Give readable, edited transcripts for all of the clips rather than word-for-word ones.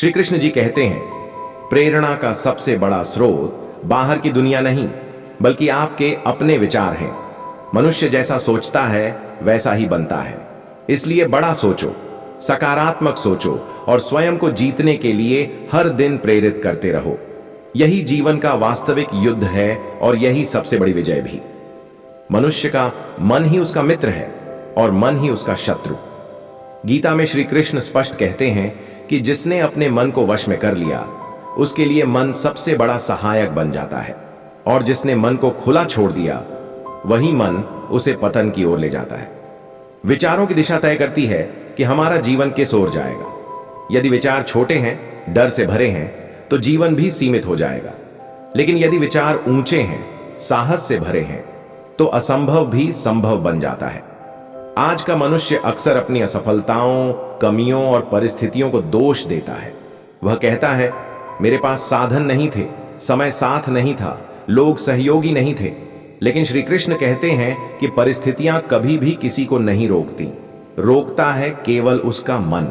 श्री कृष्ण जी कहते हैं, प्रेरणा का सबसे बड़ा स्रोत बाहर की दुनिया नहीं, बल्कि आपके अपने विचार हैं। मनुष्य जैसा सोचता है वैसा ही बनता है। इसलिए बड़ा सोचो, सकारात्मक सोचो और स्वयं को जीतने के लिए हर दिन प्रेरित करते रहो। यही जीवन का वास्तविक युद्ध है और यही सबसे बड़ी विजय भी। मनुष्य का मन ही उसका मित्र है और मन ही उसका शत्रु। गीता में श्री कृष्ण स्पष्ट कहते हैं कि जिसने अपने मन को वश में कर लिया, उसके लिए मन सबसे बड़ा सहायक बन जाता है, और जिसने मन को खुला छोड़ दिया, वही मन उसे पतन की ओर ले जाता है। विचारों की दिशा तय करती है कि हमारा जीवन किस ओर जाएगा। यदि विचार छोटे हैं, डर से भरे हैं, तो जीवन भी सीमित हो जाएगा। लेकिन यदि विचार ऊंचे हैं, साहस से भरे हैं, तो असंभव भी संभव बन जाता है। आज का मनुष्य अक्सर अपनी असफलताओं, कमियों और परिस्थितियों को दोष देता है। वह कहता है, मेरे पास साधन नहीं थे, समय साथ नहीं था, लोग सहयोगी नहीं थे। लेकिन श्री कृष्ण कहते हैं कि परिस्थितियां कभी भी किसी को नहीं रोकती, रोकता है केवल उसका मन।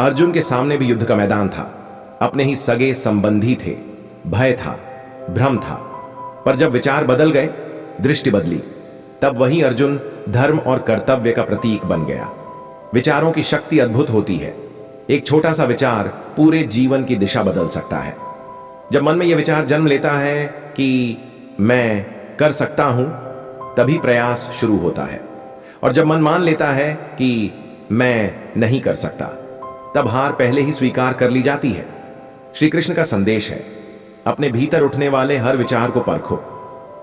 अर्जुन के सामने भी युद्ध का मैदान था, अपने ही सगे संबंधी थे, भय था, भ्रम था। पर जब विचार बदल गए, दृष्टि बदली, तब वही अर्जुन धर्म और कर्तव्य का प्रतीक बन गया। विचारों की शक्ति अद्भुत होती है। एक छोटा सा विचार पूरे जीवन की दिशा बदल सकता है। जब मन में यह विचार जन्म लेता है कि मैं कर सकता हूं, तभी प्रयास शुरू होता है। और जब मन मान लेता है कि मैं नहीं कर सकता, तब हार पहले ही स्वीकार कर ली जाती है। श्री कृष्ण का संदेश है, अपने भीतर उठने वाले हर विचार को परखो।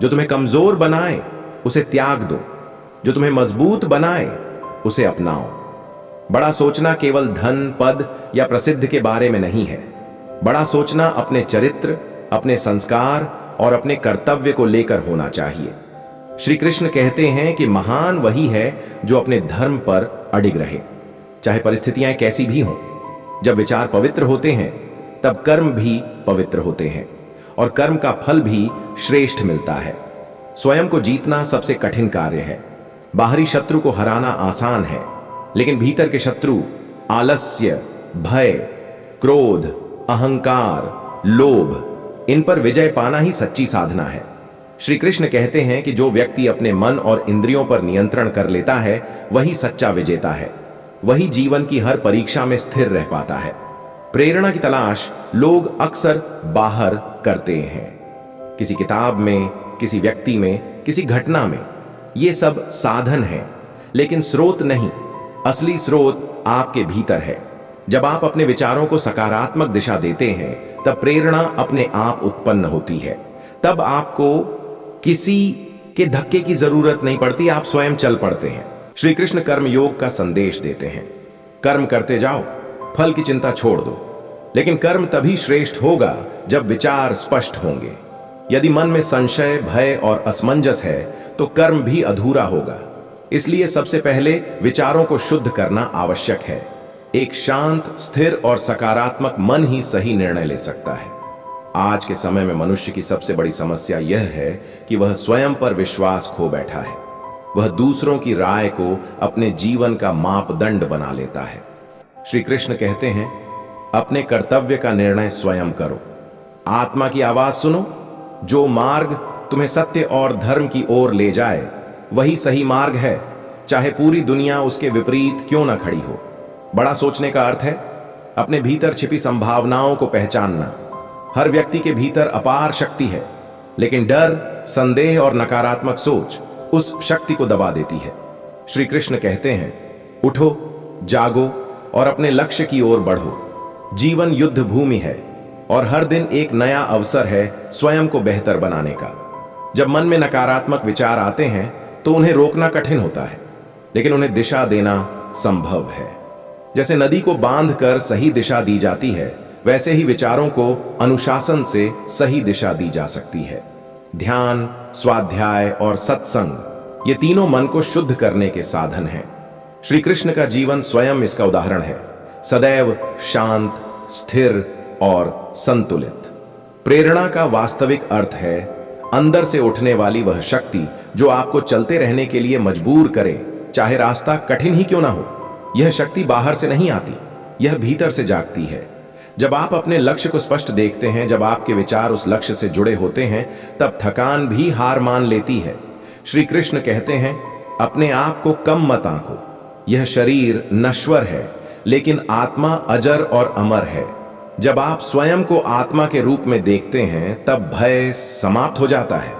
जो तुम्हें कमजोर बनाए उसे त्याग दो, जो तुम्हें मजबूत बनाए उसे अपनाओ। बड़ा सोचना केवल धन, पद या प्रसिद्ध के बारे में नहीं है। बड़ा सोचना अपने चरित्र, अपने संस्कार और अपने कर्तव्य को लेकर होना चाहिए। श्री कृष्ण कहते हैं कि महान वही है जो अपने धर्म पर अडिग रहे, चाहे परिस्थितियां कैसी भी हों। जब विचार पवित्र होते हैं, तब कर्म भी पवित्र होते हैं और कर्म का फल भी श्रेष्ठ मिलता है। स्वयं को जीतना सबसे कठिन कार्य है। बाहरी शत्रु को हराना आसान है, लेकिन भीतर के शत्रु आलस्य, भय, क्रोध, अहंकार, लोभ, इन पर विजय पाना ही सच्ची साधना है। श्री कृष्ण कहते हैं कि जो व्यक्ति अपने मन और इंद्रियों पर नियंत्रण कर लेता है, वही सच्चा विजेता है। वही जीवन की हर परीक्षा में स्थिर रह पाता है। प्रेरणा की तलाश लोग अक्सर बाहर करते हैं, किसी किताब में, किसी व्यक्ति में, किसी घटना में। ये सब साधन है, लेकिन स्रोत नहीं। असली स्रोत आपके भीतर है। जब आप अपने विचारों को सकारात्मक दिशा देते हैं, तब प्रेरणा अपने आप उत्पन्न होती है। तब आपको किसी के धक्के की जरूरत नहीं पड़ती, आप स्वयं चल पड़ते हैं। श्री कृष्ण कर्म योग का संदेश देते हैं, कर्म करते जाओ, फल की चिंता छोड़ दो। लेकिन कर्म तभी श्रेष्ठ होगा जब विचार स्पष्ट होंगे। यदि मन में संशय, भय और असमंजस है, तो कर्म भी अधूरा होगा। इसलिए सबसे पहले विचारों को शुद्ध करना आवश्यक है। एक शांत, स्थिर और सकारात्मक मन ही सही निर्णय ले सकता है। आज के समय में मनुष्य की सबसे बड़ी समस्या यह है कि वह स्वयं पर विश्वास खो बैठा है। वह दूसरों की राय को अपने जीवन का मापदंड बना लेता है। श्री कृष्ण कहते हैं, अपने कर्तव्य का निर्णय स्वयं करो। आत्मा की आवाज सुनो। जो मार्ग तुम्हें सत्य और धर्म की ओर ले जाए, वही सही मार्ग है, चाहे पूरी दुनिया उसके विपरीत क्यों ना खड़ी हो। बड़ा सोचने का अर्थ है अपने भीतर छिपी संभावनाओं को पहचानना। हर व्यक्ति के भीतर अपार शक्ति है, लेकिन डर, संदेह और नकारात्मक सोच उस शक्ति को दबा देती है। श्री कृष्ण कहते हैं, उठो, जागो और अपने लक्ष्य की ओर बढ़ो। जीवन युद्ध भूमि है और हर दिन एक नया अवसर है स्वयं को बेहतर बनाने का। जब मन में नकारात्मक विचार आते हैं, तो उन्हें रोकना कठिन होता है, लेकिन उन्हें दिशा देना संभव है। जैसे नदी को बांधकर सही दिशा दी जाती है, वैसे ही विचारों को अनुशासन से सही दिशा दी जा सकती है। ध्यान, स्वाध्याय और सत्संग, ये तीनों मन को शुद्ध करने के साधन हैं। श्री कृष्ण का जीवन स्वयं इसका उदाहरण है, सदैव शांत, स्थिर और संतुलित। प्रेरणा का वास्तविक अर्थ है अंदर से उठने वाली वह शक्ति जो आपको चलते रहने के लिए मजबूर करे, चाहे रास्ता कठिन ही क्यों ना हो। यह शक्ति बाहर से नहीं आती, यह भीतर से जागती है। जब आप अपने लक्ष्य को स्पष्ट देखते हैं, जब आपके विचार उस लक्ष्य से जुड़े होते हैं, तब थकान भी हार मान लेती है। श्री कृष्ण कहते हैं, अपने आप को कम मत आंको। यह शरीर नश्वर है, लेकिन आत्मा अजर और अमर है। जब आप स्वयं को आत्मा के रूप में देखते हैं, तब भय समाप्त हो जाता है।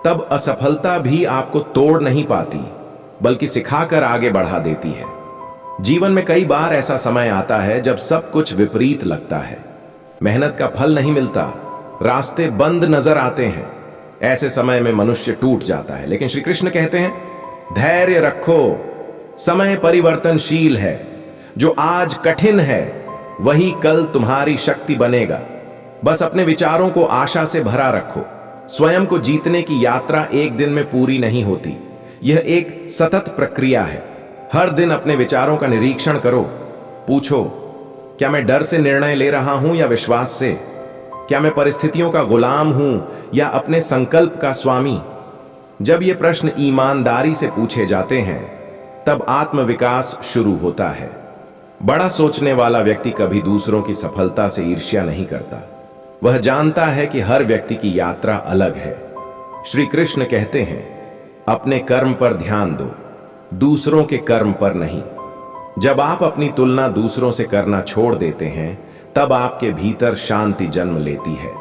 तब असफलता भी आपको तोड़ नहीं पाती, बल्कि सिखाकर आगे बढ़ा देती है। जीवन में कई बार ऐसा समय आता है जब सब कुछ विपरीत लगता है, मेहनत का फल नहीं मिलता, रास्ते बंद नजर आते हैं। ऐसे समय में मनुष्य टूट जाता है, लेकिन श्री कृष्ण कहते हैं, धैर्य रखो, समय परिवर्तनशील है। जो आज कठिन है वही कल तुम्हारी शक्ति बनेगा। बस अपने विचारों को आशा से भरा रखो। स्वयं को जीतने की यात्रा एक दिन में पूरी नहीं होती, यह एक सतत प्रक्रिया है। हर दिन अपने विचारों का निरीक्षण करो। पूछो, क्या मैं डर से निर्णय ले रहा हूं या विश्वास से? क्या मैं परिस्थितियों का गुलाम हूं या अपने संकल्प का स्वामी? जब ये प्रश्न ईमानदारी से पूछे जाते हैं, तब आत्मविकास शुरू होता है। बड़ा सोचने वाला व्यक्ति कभी दूसरों की सफलता से ईर्ष्या नहीं करता। वह जानता है कि हर व्यक्ति की यात्रा अलग है। श्री कृष्ण कहते हैं, अपने कर्म पर ध्यान दो, दूसरों के कर्म पर नहीं। जब आप अपनी तुलना दूसरों से करना छोड़ देते हैं, तब आपके भीतर शांति जन्म लेती है।